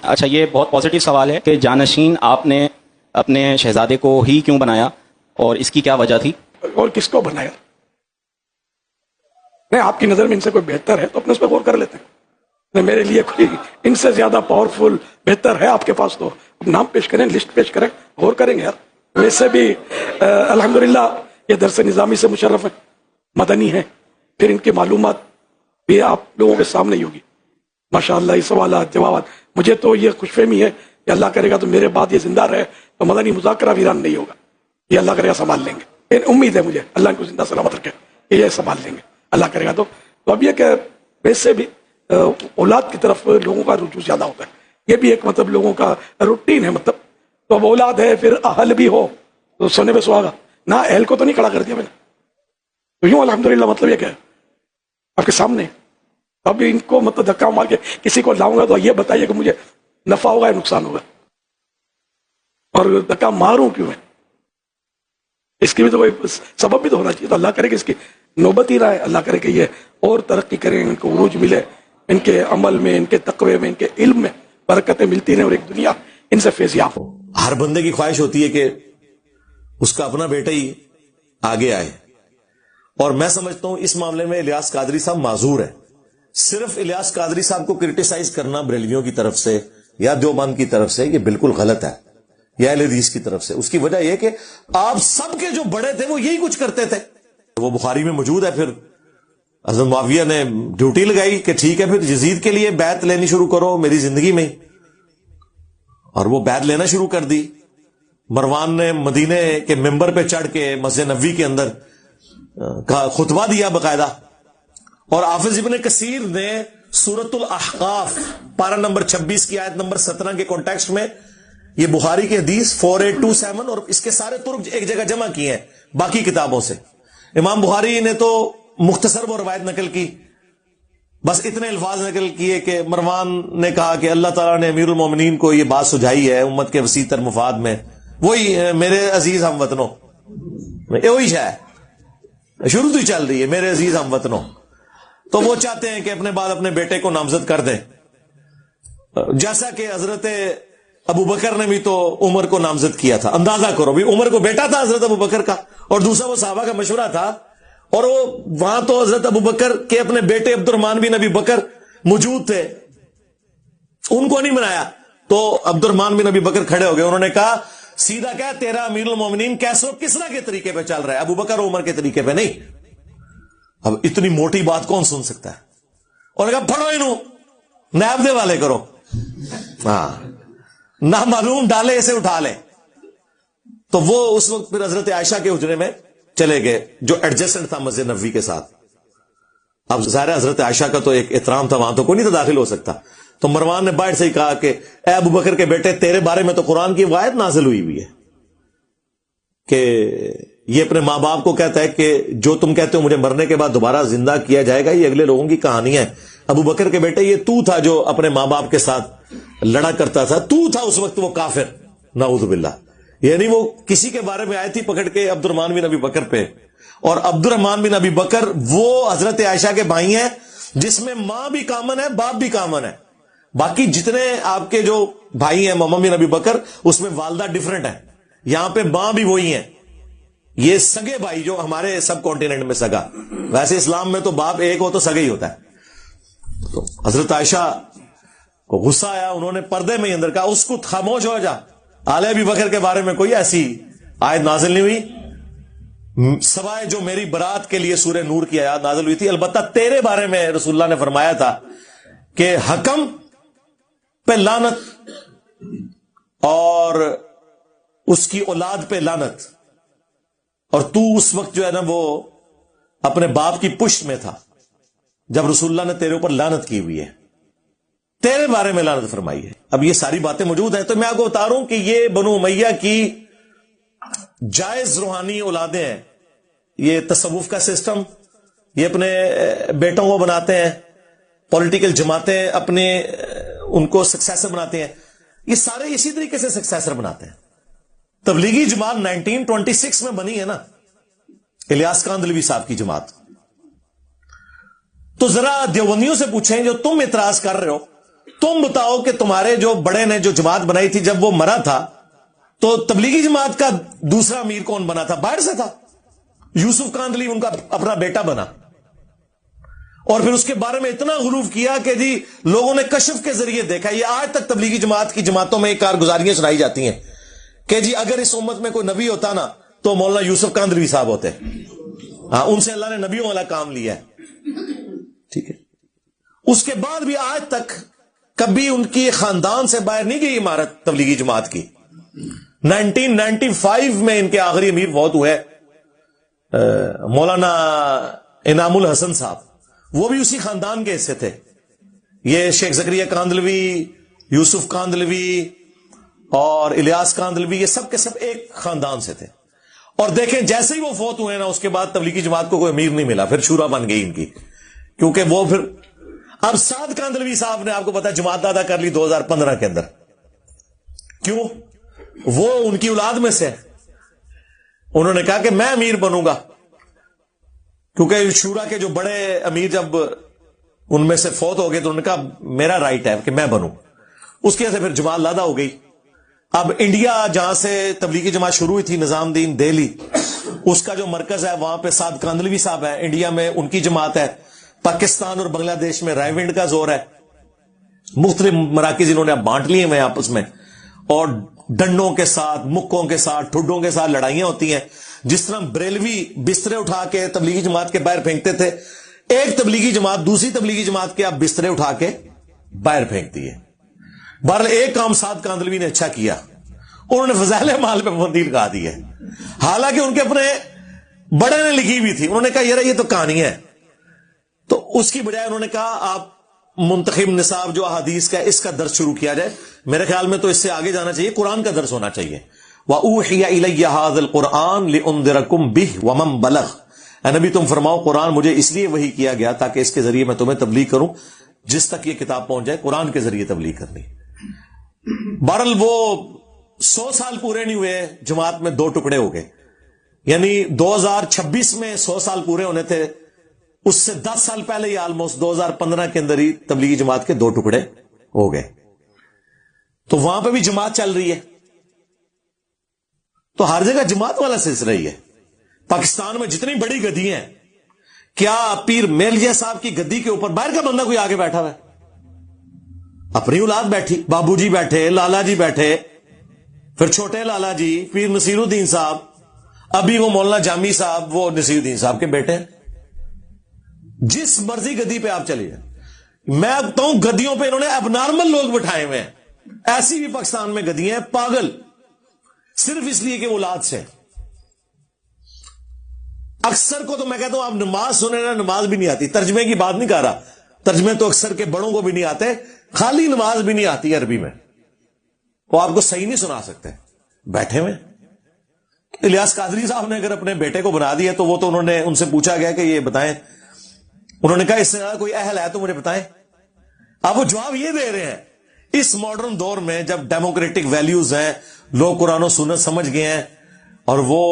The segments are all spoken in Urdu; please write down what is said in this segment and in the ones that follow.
اچھا یہ بہت پازیٹیو سوال ہے کہ جانشین آپ نے اپنے شہزادے کو ہی کیوں بنایا اور اس کی کیا وجہ تھی؟ اور کس کو بنایا؟ نہیں، آپ کی نظر میں ان سے کوئی بہتر ہے تو اپنے اس پہ غور کر لیتے ہیں. نہیں، میرے لیے کوئی ان سے زیادہ پاورفل بہتر ہے آپ کے پاس تو نام پیش کریں، لسٹ پیش کریں، غور کریں گے یار. ویسے بھی الحمدللہ یہ درس نظامی سے مشرف ہے، مدنی ہے، پھر ان کی معلومات بھی آپ لوگوں کے سامنے ہی ہوگی. ماشاءاللہ یہ سوالات جوابات، مجھے تو یہ خوش فہمی ہے کہ اللہ کرے گا تو میرے بعد یہ زندہ رہے تو مدنی مذاکرہ ویران نہیں ہوگا. یہ اللہ کرے گا سنبھال لیں گے، امید ہے مجھے اللہ کو زندہ سلامت رکھے کہ یہ سنبھال لیں گے اللہ کرے گا. تو اب یہ کہ ویسے بھی اولاد کی طرف لوگوں کا رجوع زیادہ ہوتا ہے، یہ بھی ایک مطلب لوگوں کا روٹین ہے. مطلب تو اب اولاد ہے پھر اہل بھی ہو تو سونے پہ سہاگا نہ، اہل کو تو نہیں کھڑا کر دیا میں نے. تو یوں الحمدللہ مطلب یہ کہ آپ کے سامنے اب ان کو مطلب دھکا مار کے کسی کو لاؤں گا تو یہ بتائیے کہ مجھے نفع ہوگا یا نقصان ہوگا، اور دھکا ماروں کیوں میں؟ اس کی بھی تو کوئی سبب بھی تو ہونا چاہیے. تو اللہ کرے کہ اس کی نوبت ہی رہا ہے، اللہ کرے کہ یہ اور ترقی کریں، ان کو عروج ملے، ان کے عمل میں، ان کے تقوی میں، ان کے علم میں برکتیں ملتی رہیں اور ایک دنیا ان سے فیض یاب ہو. ہر بندے کی خواہش ہوتی ہے کہ اس کا اپنا بیٹا ہی آگے آئے، اور میں سمجھتا ہوں اس معاملے میں الیاس قادری صاحب معذور ہے. صرف الیاس قادری صاحب کو کرٹیسائز کرنا بریلویوں کی طرف سے یا دیوبند کی طرف سے یہ بالکل غلط ہے، یا اہل حدیث کی طرف سے. اس کی وجہ یہ کہ آپ سب کے جو بڑے تھے وہ یہی کچھ کرتے تھے. وہ بخاری میں موجود ہے. پھر حضرت معاویہ نے ڈیوٹی لگائی کہ ٹھیک ہے پھر یزید کے لیے بیعت لینی شروع کرو میری زندگی میں، اور وہ بیعت لینا شروع کر دی. مروان نے مدینے کے ممبر پہ چڑھ کے مسجد نبوی کے اندر خطبہ دیا باقاعدہ، اور حافظ ابن کثیر نے سورۃ الاحقاف پارہ نمبر 26 کی آیت نمبر 17 کے کانٹیکسٹ میں یہ بخاری کی حدیث 4827 اور اس کے سارے ترک ایک جگہ جمع کیے ہیں باقی کتابوں سے. امام بخاری نے تو مختصر وہ روایت نقل کی، بس اتنے الفاظ نقل کیے کہ مروان نے کہا کہ اللہ تعالیٰ نے امیر المومنین کو یہ بات سجھائی ہے امت کے وسیع تر مفاد میں، وہی میرے عزیز ہم وطنوں، وہی شاید شروع تو ہی چل رہی ہے میرے عزیز ہم وطنوں. تو وہ چاہتے ہیں کہ اپنے بعد اپنے بیٹے کو نامزد کر دیں، جیسا کہ حضرت ابو بکر نے بھی تو عمر کو نامزد کیا تھا. اندازہ کرو بھی عمر کو بیٹا تھا حضرت ابو بکر کا، اور دوسرا وہ صحابہ کا مشورہ تھا، اور وہ وہاں تو حضرت ابو بکر کے اپنے بیٹے عبد الرحمن بن ابی بکر موجود تھے، ان کو نہیں منایا. تو عبد الرحمن بن ابی بکر کھڑے ہو گئے، انہوں نے کہا سیدھا کہہ تیرا امیر المومنین کیسو کسنا کے طریقے پہ چل رہا ہے، ابو بکر عمر کے طریقے پہ نہیں. اب اتنی موٹی بات کون سن سکتا ہے؟ اور کہا پڑھو انہوں نیب دے والے کرو، ہاں نہ معلوم ڈالے اسے اٹھا لے. تو وہ اس وقت پھر حضرت عائشہ کے حجرے میں چلے گئے جو ایڈجسٹنٹ تھا مسجد نبوی کے ساتھ. اب ظاہر حضرت عائشہ کا تو ایک احترام تھا، وہاں تو کوئی نہیں تھا داخل ہو سکتا. تو مروان نے باہر سے ہی کہا کہ اے ابو بکر کے بیٹے تیرے بارے میں تو قرآن کی آیت نازل ہوئی ہے کہ یہ اپنے ماں باپ کو کہتا ہے کہ جو تم کہتے ہو مجھے مرنے کے بعد دوبارہ زندہ کیا جائے گا، یہ اگلے لوگوں کی کہانی ہے. ابو بکر کے بیٹے یہ تو تھا جو اپنے ماں باپ کے ساتھ لڑا کرتا تھا، تو تھا اس وقت وہ کافر، نعوذ باللہ. یعنی وہ کسی کے بارے میں آئی تھی پکڑ کے عبد الرحمن بن ابی بکر پہ، اور عبد الرحمن بن ابی بکر وہ حضرت عائشہ کے بھائی ہیں جس میں ماں بھی کامن ہے باپ بھی کامن ہے. باقی جتنے آپ کے جو بھائی ہیں محمد بن ابی بکر اس میں والدہ ڈیفرنٹ ہے، یہاں پہ ماں بھی وہی ہیں. یہ سگے بھائی جو ہمارے سب کانٹیننٹ میں سگا، ویسے اسلام میں تو باپ ایک ہو تو سگا ہی ہوتا ہے. تو حضرت عائشہ کو غصہ آیا، انہوں نے پردے میں ہی اندر کہا اس کو خاموش ہو جا، آل ابی بکر کے بارے میں کوئی ایسی آیت نازل نہیں ہوئی سوائے جو میری برات کے لیے سورہ نور کی آیات نازل ہوئی تھی. البتہ تیرے بارے میں رسول اللہ نے فرمایا تھا کہ حکم پہ لعنت اور اس کی اولاد پہ لعنت، اور تو اس وقت جو ہے نا وہ اپنے باپ کی پشت میں تھا جب رسول اللہ نے تیرے اوپر لعنت کی ہوئی ہے، تیرے بارے میں لعنت فرمائی ہے. اب یہ ساری باتیں موجود ہیں. تو میں آپ کو بتا رہا ہوں کہ یہ بنو امیہ کی جائز روحانی اولادیں ہیں. یہ تصوف کا سسٹم، یہ اپنے بیٹوں کو بناتے ہیں، پولیٹیکل جماعتیں اپنے ان کو سکسیسر بناتے ہیں، یہ سارے اسی طریقے سے سکسیسر بناتے ہیں. تبلیغی جماعت 1926 میں بنی ہے نا، الیاس کاندھلوی صاحب کی جماعت. تو ذرا دیوبندیوں سے پوچھیں جو تم اعتراض کر رہے ہو تم بتاؤ کہ تمہارے جو بڑے نے جو جماعت بنائی تھی جب وہ مرا تھا تو تبلیغی جماعت کا دوسرا امیر کون بنا تھا؟ باہر سے تھا، یوسف کاندھلی ان کا اپنا بیٹا بنا، اور پھر اس کے بارے میں اتنا غلوف کیا کہ جی لوگوں نے کشف کے ذریعے دیکھا. یہ آج تک تبلیغی جماعت کی جماعتوں میں کارگزاریاں سنائی جاتی ہیں کہ جی اگر اس امت میں کوئی نبی ہوتا نا تو مولانا یوسف کاندھلوی صاحب ہوتے. ہاں، ان سے اللہ نے نبیوں والا کام لیا ہے. ٹھیک ہے. اس کے بعد بھی آج تک کبھی ان کی خاندان سے باہر نہیں گئی عمارت تبلیغی جماعت کی. 1995 میں ان کے آخری امیر فوت ہوئے مولانا انعام الحسن صاحب، وہ بھی اسی خاندان کے حصے تھے. یہ شیخ زکریا کاندھلوی، یوسف کاندھلوی اور الیاس کاندھلوی، یہ سب کے سب ایک خاندان سے تھے. اور دیکھیں جیسے ہی وہ فوت ہوئے نا اس کے بعد تبلیغی جماعت کو کوئی امیر نہیں ملا، پھر شورا بن گئی ان کی، کیونکہ وہ پھر اب سعد کاندھلوی صاحب نے آپ کو پتا جماعت ادا کر لی 2015 کے اندر. کیوں؟ وہ ان کی اولاد میں سے انہوں نے کہا کہ میں امیر بنوں گا، کیونکہ شورا کے جو بڑے امیر جب ان میں سے فوت ہو گئے تو انہوں نے کہا میرا رائٹ ہے کہ میں بنوں. اس کی وجہ سے پھر جماعت لادا ہو گئی. اب انڈیا جہاں سے تبلیغی جماعت شروع ہوئی تھی، نظام دین دہلی، اس کا جو مرکز ہے وہاں پہ سعد کاندھلوی صاحب ہے. انڈیا میں ان کی جماعت ہے. پاکستان اور بنگلہ دیش میں رائے ونڈ کا زور ہے. مختلف مراکز انہوں نے اب بانٹ لیے ہیں آپس میں، اور ڈنڈوں کے ساتھ، مکوں کے ساتھ، ٹھڈوں کے ساتھ لڑائیاں ہوتی ہیں. جس طرح بریلوی بسترے اٹھا کے تبلیغی جماعت کے باہر پھینکتے تھے، ایک تبلیغی جماعت دوسری تبلیغی جماعت کے اب بسترے اٹھا کے باہر پھینکتی ہے. بہرحال ایک کام سعد کاندھلوی نے اچھا کیا، انہوں نے فضائل اعمال پہ پابندی لگا دی ہے. حالانکہ ان کے اپنے بڑے نے لکھی ہوئی تھی. انہوں نے کہا یار یہ تو کہانی ہے، تو اس کی بجائے انہوں نے کہا آپ منتخب نصاب جو احادیث کا اس کا درس شروع کیا جائے. میرے خیال میں تو اس سے آگے جانا چاہیے، قرآن کا درس ہونا چاہیے. وَأُوحِيَ إِلَيَّ هَذَا الْقُرْآنُ لِأُنذِرَكُم بِهِ وَمَن بَلَغَ. اے نبی تم فرماؤ قرآن مجھے اس لیے وحی کیا گیا تاکہ اس کے ذریعے میں تمہیں تبلیغ کروں، جس تک یہ کتاب پہنچ جائے قرآن کے ذریعے تبلیغ کرنی. بہرحال وہ 100 سال پورے نہیں ہوئے، جماعت میں 2 ٹکڑے ہو گئے. یعنی 2026 میں 100 سال پورے ہونے تھے، اس سے 10 سال پہلے ہی آلموسٹ 2015 کے اندر ہی تبلیغی جماعت کے 2 ٹکڑے ہو گئے. تو وہاں پہ بھی جماعت چل رہی ہے، تو ہر جگہ جماعت والا سلسلہ ہی ہے. پاکستان میں جتنی بڑی گدی ہیں، کیا پیر میرلیہ صاحب کی گدی کے اوپر باہر کا بندہ کوئی آگے بیٹھا ہوا ہے؟ اپنی اولاد بیٹھی، بابو جی بیٹھے، لالا جی بیٹھے، پھر چھوٹے لالا جی، پیر نصیر الدین صاحب، ابھی وہ مولانا جامی صاحب وہ نصیر الدین صاحب کے بیٹے ہیں. جس مرضی گدی پہ آپ چلے جائیں. میں اب تو گدیوں پہ انہوں نے اب نارمل لوگ بٹھائے ہوئے ہیں. ایسی بھی پاکستان میں گدیاں ہیں، پاگل، صرف اس لیے کہ وہ اولاد سے. اکثر کو تو میں کہتا ہوں آپ نماز سنیں نا، نماز بھی نہیں آتی. ترجمے کی بات نہیں کر رہا، ترجمے تو اکثر کے بڑوں کو بھی نہیں آتے، خالی نماز بھی نہیں آتی عربی میں، وہ آپ کو صحیح نہیں سنا سکتے، بیٹھے ہوئے. الیاس قادری صاحب نے اگر اپنے بیٹے کو بنا دیا تو وہ تو انہوں نے ان سے پوچھا گیا کہ یہ بتائیں، انہوں نے کہا اس سے زیادہ کوئی اہل ہے تو مجھے بتائیں. اب وہ جواب یہ دے رہے ہیں اس ماڈرن دور میں جب ڈیموکریٹک ویلیوز ہیں، لوگ قرآن و سنت سمجھ گئے ہیں، اور وہ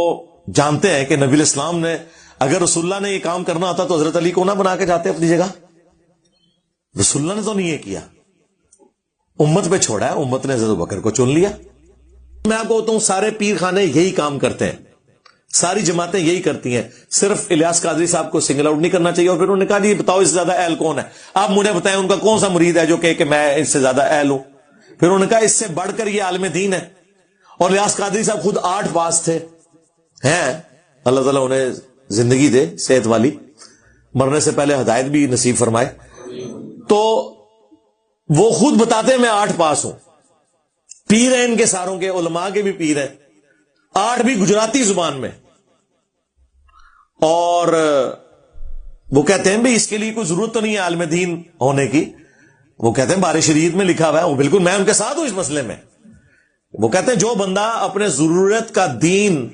جانتے ہیں کہ نبی الاسلام نے اگر رسول اللہ نے یہ کام کرنا ہوتا تو حضرت علی کو نہ بنا کے جاتے اپنی جگہ. رسول اللہ نے تو نہیں یہ کیا، امت پہ چھوڑا ہے، امت نے حضرت ابوبکر کو چن لیا. میں آپ کو بتاؤں سارے پیر خانے یہی کام کرتے ہیں، ساری جماعتیں یہی کرتی ہیں. صرف الیاس قادری صاحب کو سنگل آؤٹ نہیں کرنا چاہیے. اور پھر انہوں نے کہا جی بتاؤ اس سے زیادہ اہل کون ہے؟ آپ مجھے بتائیں ان کا کون سا مرید ہے جو کہ میں اس سے زیادہ اہل ہوں. پھر انہوں نے کہا اس سے بڑھ کر یہ عالم دین ہے. اور الیاس قادری صاحب خود 8 پاس تھے ہیں، اللہ تعالیٰ انہیں زندگی دے صحت والی، مرنے سے پہلے ہدایت بھی نصیب فرمائے. تو وہ خود بتاتے ہیں میں 8 پاس ہوں، پیر ہیں ان کے ساروں کے، علماء کے بھی پیر ہیں، 8 بھی گجراتی زبان میں. اور وہ کہتے ہیں بھئی اس کے لیے کوئی ضرورت تو نہیں ہے عالم دین ہونے کی. وہ کہتے ہیں بارے شریعت میں لکھا ہوا ہے، وہ بالکل میں ان کے ساتھ ہوں اس مسئلے میں. وہ کہتے ہیں جو بندہ اپنے ضرورت کا دین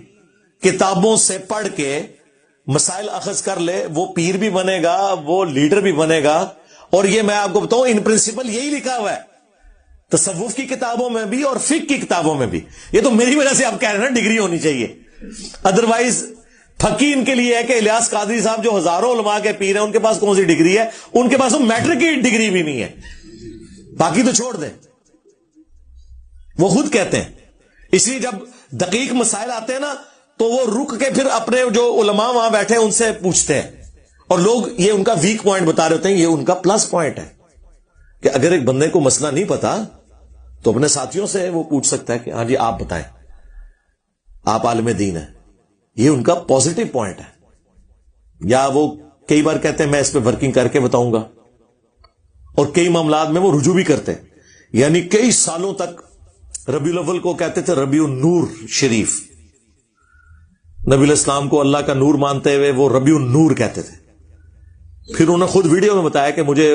کتابوں سے پڑھ کے مسائل اخذ کر لے وہ پیر بھی بنے گا، وہ لیڈر بھی بنے گا. اور یہ میں آپ کو بتاؤں ان پرنسپل یہی لکھا ہوا ہے تصوف کی کتابوں میں بھی اور فقہ کی کتابوں میں بھی. یہ تو میری وجہ سے آپ کہہ رہے ہیں نا ڈگری ہونی چاہیے، ادروائز پھکی ان کے لیے ہے کہ الیاس قادری صاحب جو ہزاروں علماء کے پیر ہیں ان کے پاس کون سی ڈگری ہے؟ ان کے پاس وہ میٹرک کی ڈگری بھی نہیں ہے. باقی تو چھوڑ دیں. وہ خود کہتے ہیں. اس لیے جب دقیق مسائل آتے ہیں نا تو وہ رک کے پھر اپنے جو علماء وہاں بیٹھے ان سے پوچھتے ہیں, اور لوگ یہ ان کا ویک پوائنٹ بتا رہے ہوتے ہیں, یہ ان کا پلس پوائنٹ ہے کہ اگر ایک بندے کو مسئلہ نہیں پتا تو اپنے ساتھیوں سے وہ پوچھ سکتا ہے کہ ہاں جی آپ بتائیں, آپ عالم دین ہیں. یہ ان کا پازیٹو پوائنٹ ہے. یا وہ کئی بار کہتے ہیں میں اس پہ ورکنگ کر کے بتاؤں گا, اور کئی معاملات میں وہ رجوع بھی کرتے ہیں. یعنی کئی سالوں تک ربیع الاول کو کہتے تھے ربیع النور شریف. نبی الاسلام کو اللہ کا نور مانتے ہوئے وہ ربیع النور کہتے تھے. پھر انہوں نے خود ویڈیو میں بتایا کہ مجھے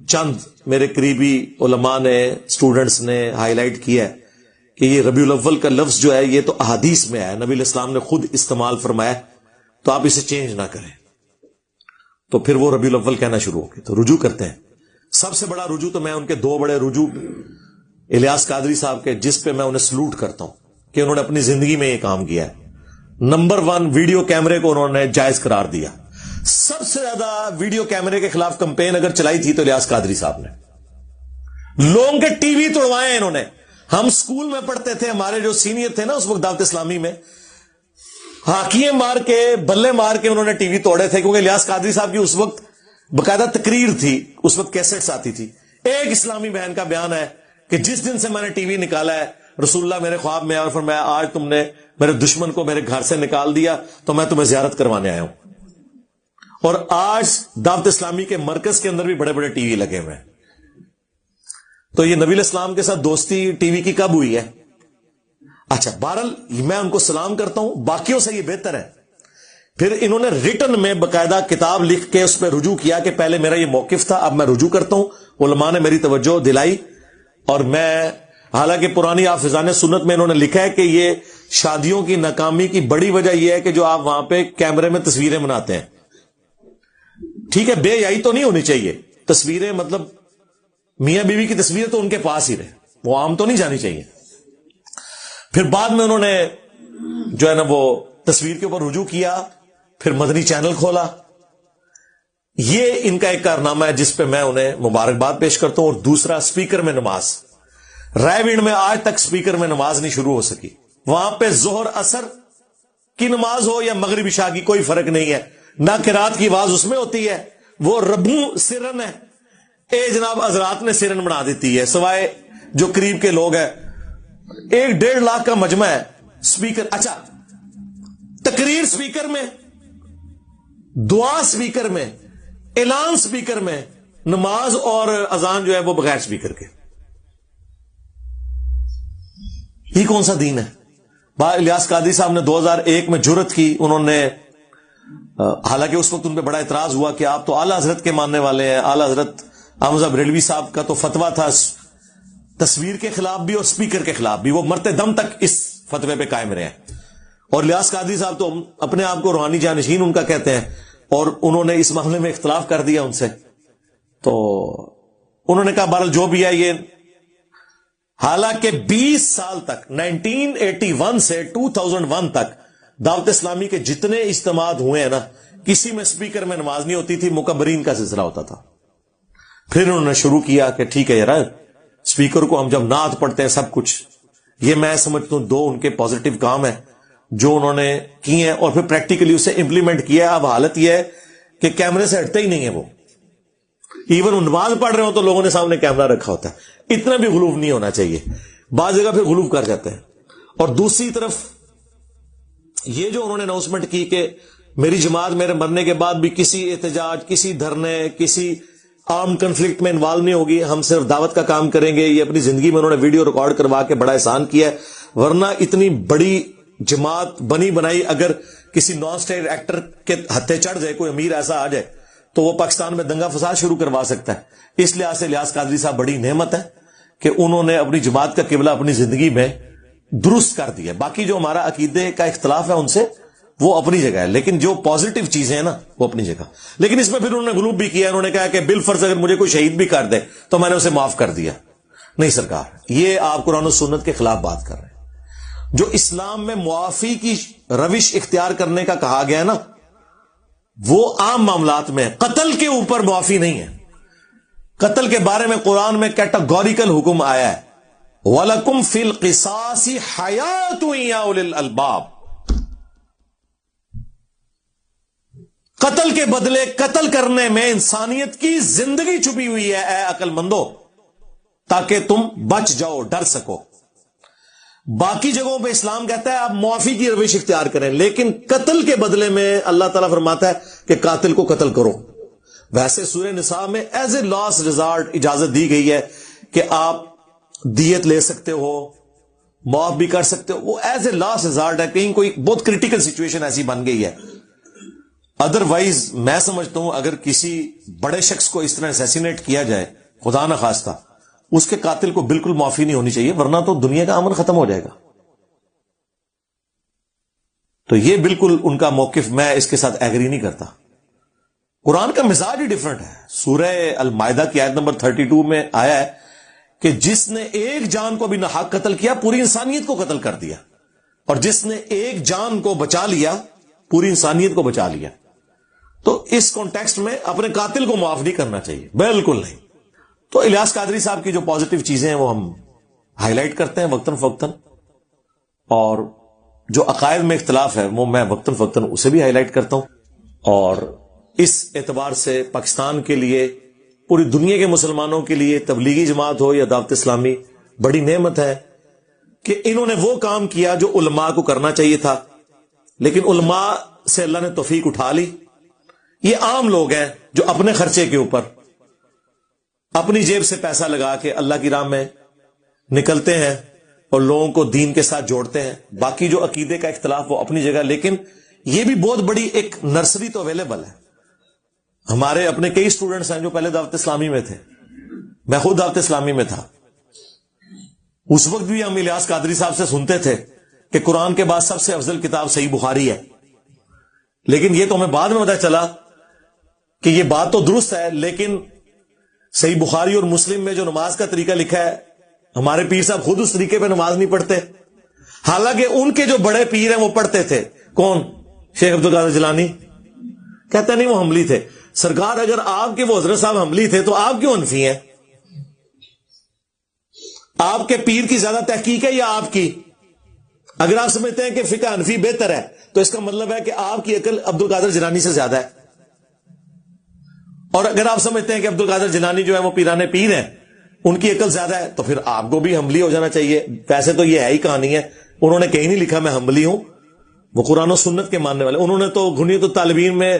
چند میرے قریبی علماء نے, اسٹوڈنٹس نے ہائی لائٹ کیا ہے کہ یہ ربیع الاول کا لفظ جو ہے یہ تو احادیث میں ہے, نبی الاسلام نے خود استعمال فرمایا, تو آپ اسے چینج نہ کریں. تو پھر وہ ربیع الاول کہنا شروع ہو گئے. تو رجوع کرتے ہیں. سب سے بڑا رجوع تو میں ان کے دو بڑے رجوع الیاس قادری صاحب کے, جس پہ میں انہیں سلوٹ کرتا ہوں کہ انہوں نے اپنی زندگی میں یہ کام کیا ہے. نمبر 1, ویڈیو کیمرے کو انہوں نے جائز قرار دیا. سب سے زیادہ ویڈیو کیمرے کے خلاف کمپین اگر چلائی تھی تو الیاس قادری صاحب نے. لوگوں کے ٹی وی توڑوائے انہوں نے. ہم سکول میں پڑھتے تھے, ہمارے جو سینئر تھے نا اس وقت دعوت اسلامی میں, ہاکیے مار کے بلے مار کے انہوں نے ٹی وی توڑے تھے, کیونکہ الیاس قادری صاحب کی اس وقت باقاعدہ تقریر تھی, اس وقت کیسٹس آتی تھی. ایک اسلامی بہن کا بیان ہے کہ جس دن سے میں نے ٹی وی نکالا ہے رسول اللہ میرے خواب میں اور فرمایا آج تم نے میرے دشمن کو میرے گھر سے نکال دیا تو میں تمہیں زیارت کروانے آیا ہوں. اور آج دعوت اسلامی کے مرکز کے اندر بھی بڑے بڑے ٹی وی لگے ہوئے ہیں. تو یہ نبی الاسلام کے ساتھ دوستی ٹی وی کی کب ہوئی ہے؟ اچھا, بہرحال میں ان کو سلام کرتا ہوں, باقیوں سے یہ بہتر ہے. پھر انہوں نے ریٹن میں باقاعدہ کتاب لکھ کے اس پہ رجوع کیا کہ پہلے میرا یہ موقف تھا, اب میں رجوع کرتا ہوں. علماء نے میری توجہ دلائی, اور میں حالانکہ پرانی حافظان سنت میں انہوں نے لکھا ہے کہ یہ شادیوں کی ناکامی کی بڑی وجہ یہ ہے کہ جو آپ وہاں پہ کیمرے میں تصویریں بناتے ہیں. ٹھیک ہے, بے حیائی تو نہیں ہونی چاہیے, تصویریں مطلب میاں بیوی کی تصویر تو ان کے پاس ہی رہے, وہ عام تو نہیں جانی چاہیے. پھر بعد میں انہوں نے جو ہے نا وہ تصویر کے اوپر رجوع کیا, پھر مدنی چینل کھولا. یہ ان کا ایک کارنامہ ہے جس پہ میں انہیں مبارکباد پیش کرتا ہوں. اور دوسرا, اسپیکر میں نماز. رائے وینڈ میں آج تک اسپیکر میں نماز نہیں شروع ہو سکی. وہاں پہ ظہر اثر کی نماز ہو یا مغرب عشاء کی کوئی فرق نہیں ہے, نہ قرات کی آواز اس میں ہوتی ہے, وہ ربوں سرن ہے. اے جناب حضرات نے سرن بنا دیتی ہے, سوائے جو قریب کے لوگ ہیں. 1-1.5 لاکھ کا مجمع ہے اسپیکر. اچھا, تقریر اسپیکر میں, دعا اسپیکر میں, اعلان اسپیکر میں, نماز اور اذان جو ہے وہ بغیر اسپیکر کے. یہ کون سا دین ہے؟ الیاس قادری صاحب نے 2001 میں جرت کی. انہوں نے حالانکہ اس وقت ان پہ بڑا اعتراض ہوا کہ آپ تو اعلی حضرت کے ماننے والے ہیں. اعلی حضرت احمد بریلوی صاحب کا تو فتویٰ تھا تصویر کے خلاف بھی اور اسپیکر کے خلاف بھی, وہ مرتے دم تک اس فتوے پہ قائم رہے ہیں. اور الیاس قادری صاحب تو اپنے آپ کو روحانی جانشین ان کا کہتے ہیں, اور انہوں نے اس معاملے میں اختلاف کر دیا ان سے. تو انہوں نے کہا بہرحال جو بھی ہے یہ, حالانکہ 20 سال تک 1981 سے 2001 تک دعوت اسلامی کے جتنے اجتماعات ہوئے ہیں نا, کسی میں اسپیکر میں نماز نہیں ہوتی تھی, مکبرین کا سلسلہ ہوتا تھا. پھر انہوں نے شروع کیا کہ ٹھیک ہے یار, اسپیکر کو ہم جب نعت پڑھتے ہیں سب کچھ. یہ میں سمجھتا ہوں 2 ان کے پازیٹو کام ہیں جو انہوں نے کیے ہیں, اور پھر پریکٹیکلی اسے امپلیمنٹ کیا ہے. اب حالت یہ ہے کہ کیمرے سے ہٹتے ہی نہیں ہے وہ. ایون نماز پڑھ رہے ہو تو لوگوں نے سامنے کیمرہ رکھا ہوتا ہے. اتنا بھی غلوف نہیں ہونا چاہیے, بعض جگہ پھر غلوف کر جاتے ہیں. اور دوسری طرف یہ جو انہوں نے اناؤنسمنٹ کی کہ میری جماعت میرے مرنے کے بعد بھی کسی احتجاج, کسی دھرنے, کسی عام کنفلکٹ میں انوالو نہیں ہوگی, ہم صرف دعوت کا کام کریں گے. یہ اپنی زندگی میں انہوں نے ویڈیو ریکارڈ کروا کے بڑا احسان کیا ہے. ورنہ اتنی بڑی جماعت بنی بنائی اگر کسی نان اسٹیٹ ایکٹر کے ہتھے چڑھ جائے, کوئی امیر ایسا آ جائے تو وہ پاکستان میں دنگا فساد شروع کروا سکتا ہے. اس لحاظ سے الیاس قادری صاحب بڑی نعمت ہے کہ انہوں نے اپنی جماعت کا قبلہ اپنی زندگی میں درست کر دیا. باقی جو ہمارا عقیدے کا اختلاف ہے ان سے, وہ اپنی جگہ ہے, لیکن جو پازیٹو چیزیں ہیں نا وہ اپنی جگہ. لیکن اس میں پھر انہوں نے غلوب بھی کیا. انہوں نے کہا کہ بالفرض اگر مجھے کوئی شہید بھی کر دے تو میں نے اسے معاف کر دیا. نہیں سرکار, یہ آپ قرآن و سنت کے خلاف بات کر رہے ہیں. جو اسلام میں معافی کی روش اختیار کرنے کا کہا گیا ہے نا, وہ عام معاملات میں, قتل کے اوپر معافی نہیں ہے. قتل کے بارے میں قرآن میں کیٹاگوریکل حکم آیا ہے، وَلَكُمْ فِي الْقِصَاصِ حَيَاةٌ يَا أُولِي الْأَلْبَابِ، قتل کے بدلے قتل کرنے میں انسانیت کی زندگی چھپی ہوئی ہے اے عقل مندو، تاکہ تم بچ جاؤ، ڈر سکو۔ باقی جگہوں پہ اسلام کہتا ہے آپ معافی کی روش اختیار کریں، لیکن قتل کے بدلے میں اللہ تعالیٰ فرماتا ہے کہ قاتل کو قتل کرو۔ ویسے سورہ نساء میں ایز اے لاسٹ ریزارٹ اجازت دی گئی ہے کہ آپ دیت لے سکتے ہو، معاف بھی کر سکتے ہو، وہ ایز اے لاسٹ ریزارٹ ہے، کہیں کوئی بہت کریٹیکل سچویشن ایسی بن گئی ہے۔ ادروائز میں سمجھتا ہوں اگر کسی بڑے شخص کو اس طرح اسیسینیٹ کیا جائے خدا نہ خواستہ، اس کے قاتل کو بالکل معافی نہیں ہونی چاہیے، ورنہ تو دنیا کا امن ختم ہو جائے گا۔ تو یہ بالکل ان کا موقف، میں اس کے ساتھ ایگری نہیں کرتا۔ قرآن کا مزاج ہی ڈیفرنٹ ہے۔ سورہ المائدہ کی آیت نمبر 32 میں آیا ہے کہ جس نے ایک جان کو بھی ناحق قتل کیا پوری انسانیت کو قتل کر دیا، اور جس نے ایک جان کو بچا لیا پوری انسانیت کو بچا لیا۔ تو اس کانٹیکسٹ میں اپنے قاتل کو معاف نہیں کرنا چاہیے، بالکل نہیں۔ تو الیاس قادری صاحب کی جو پازیٹیو چیزیں ہیں وہ ہم ہائی لائٹ کرتے ہیں وقتاً فوقتاً، اور جو عقائد میں اختلاف ہے وہ میں وقتاً فوقتاً اسے بھی ہائی لائٹ کرتا ہوں۔ اور اس اعتبار سے پاکستان کے لیے، پوری دنیا کے مسلمانوں کے لیے، تبلیغی جماعت ہو یا دعوت اسلامی، بڑی نعمت ہے کہ انہوں نے وہ کام کیا جو علماء کو کرنا چاہیے تھا، لیکن علماء سے اللہ نے توفیق اٹھا لی۔ یہ عام لوگ ہیں جو اپنے خرچے کے اوپر اپنی جیب سے پیسہ لگا کے اللہ کی راہ میں نکلتے ہیں اور لوگوں کو دین کے ساتھ جوڑتے ہیں۔ باقی جو عقیدے کا اختلاف وہ اپنی جگہ، لیکن یہ بھی بہت بڑی ایک نرسری تو اویلیبل ہے۔ ہمارے اپنے کئی اسٹوڈنٹس ہیں جو پہلے دعوت اسلامی میں تھے، میں خود دعوت اسلامی میں تھا، اس وقت بھی ہم الیاس قادری صاحب سے سنتے تھے کہ قرآن کے بعد سب سے افضل کتاب صحیح بخاری ہے، لیکن یہ تو ہمیں بعد میں پتہ چلا کہ یہ بات تو درست ہے، لیکن صحیح بخاری اور مسلم میں جو نماز کا طریقہ لکھا ہے، ہمارے پیر صاحب خود اس طریقے پہ نماز نہیں پڑھتے، حالانکہ ان کے جو بڑے پیر ہیں وہ پڑھتے تھے۔ کون؟ شیخ عبد القادر جیلانی۔ کہتے نہیں وہ حنبلی تھے۔ سرکار اگر آپ کے وہ حضرت صاحب حنبلی تھے تو آپ کیوں حنفی ہیں؟ آپ کے پیر کی زیادہ تحقیق ہے یا آپ کی؟ اگر آپ سمجھتے ہیں کہ فقہ حنفی بہتر ہے تو اس کا مطلب ہے کہ آپ کی عقل عبد القادر جیلانی سے زیادہ ہے، اور اگر آپ سمجھتے ہیں کہ عبد القادر جیلانی جو ہے وہ پیرانے پیر ہیں، ان کی عقل زیادہ ہے، تو پھر آپ کو بھی حنبلی ہو جانا چاہیے۔ ویسے تو یہ ہے ہی کہانی ہے، انہوں نے کہیں نہیں لکھا میں حنبلی ہوں، وہ قرآن و سنت کے ماننے والے۔ انہوں نے تو غنیت الطالبین میں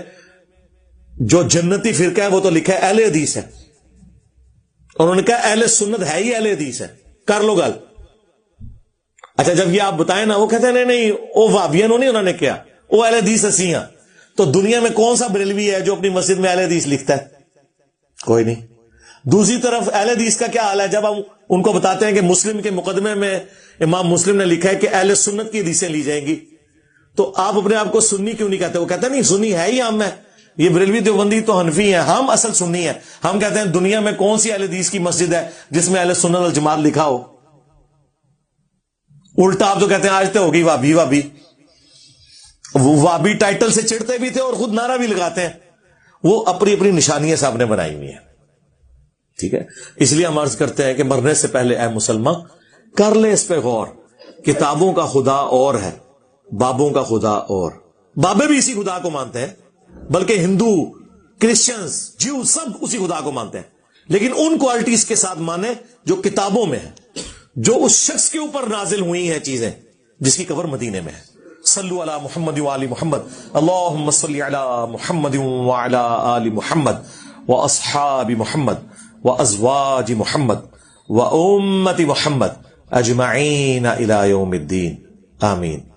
جو جنتی فرقہ ہے وہ تو لکھا ہے اہل حدیث ہے، انہوں نے کہا اہل سنت ہے ہی اہل حدیث ہے، کر لو گل۔ اچھا جب یہ آپ بتائیں نا، وہ کہتے ہیں نہیں وہ وہابیاں نہیں، انہوں نے کیا وہ اہل حدیث اسی ہیں۔ تو دنیا میں کون سا بریلوی ہے جو اپنی مسجد میں اہل حدیث لکھتا ہے؟ کوئی نہیں۔ دوسری طرف اہل حدیث کا کیا حال ہے جب ہم ان کو بتاتے ہیں کہ مسلم کے مقدمے میں امام مسلم نے لکھا ہے کہ اہل سنت کی حدیثیں لی جائیں گی، تو آپ اپنے آپ کو سنی کیوں نہیں کہتے؟ وہ کہتے ہیں نہیں سنی ہے ہی ہم ہے، یہ بریلوی دیوبندی تو حنفی ہیں، ہم اصل سنی ہیں۔ ہم کہتے ہیں دنیا میں کون سی اہل حدیث کی مسجد ہے جس میں اہل سنت والجماعت لکھا ہو؟ الٹا آپ تو کہتے ہیں آج تو ہوگی وابی وابی، وابی ٹائٹل سے چڑھتے بھی تھے اور خود نعرہ بھی لگاتے ہیں۔ وہ اپنی اپنی نشانیاں صاحب نے بنائی ہوئی ہیں، ٹھیک ہے؟ اس لیے ہم عرض کرتے ہیں کہ مرنے سے پہلے اے مسلمان کر لے اس پہ غور، کتابوں کا خدا اور ہے، بابوں کا خدا اور، بابے بھی اسی خدا کو مانتے ہیں، بلکہ ہندو، کرسچنز، جیو سب اسی خدا کو مانتے ہیں، لیکن ان کوالٹیز کے ساتھ مانے جو کتابوں میں ہے، جو اس شخص کے اوپر نازل ہوئی ہیں چیزیں، جس کی قبر مدینے میں ہے۔ صلو علی محمد وآل محمد، اللہم صلی علی محمد وعلی آل محمد واصحاب محمد وازواج محمد وامت محمد اجمعین الی یوم الدین، آمین۔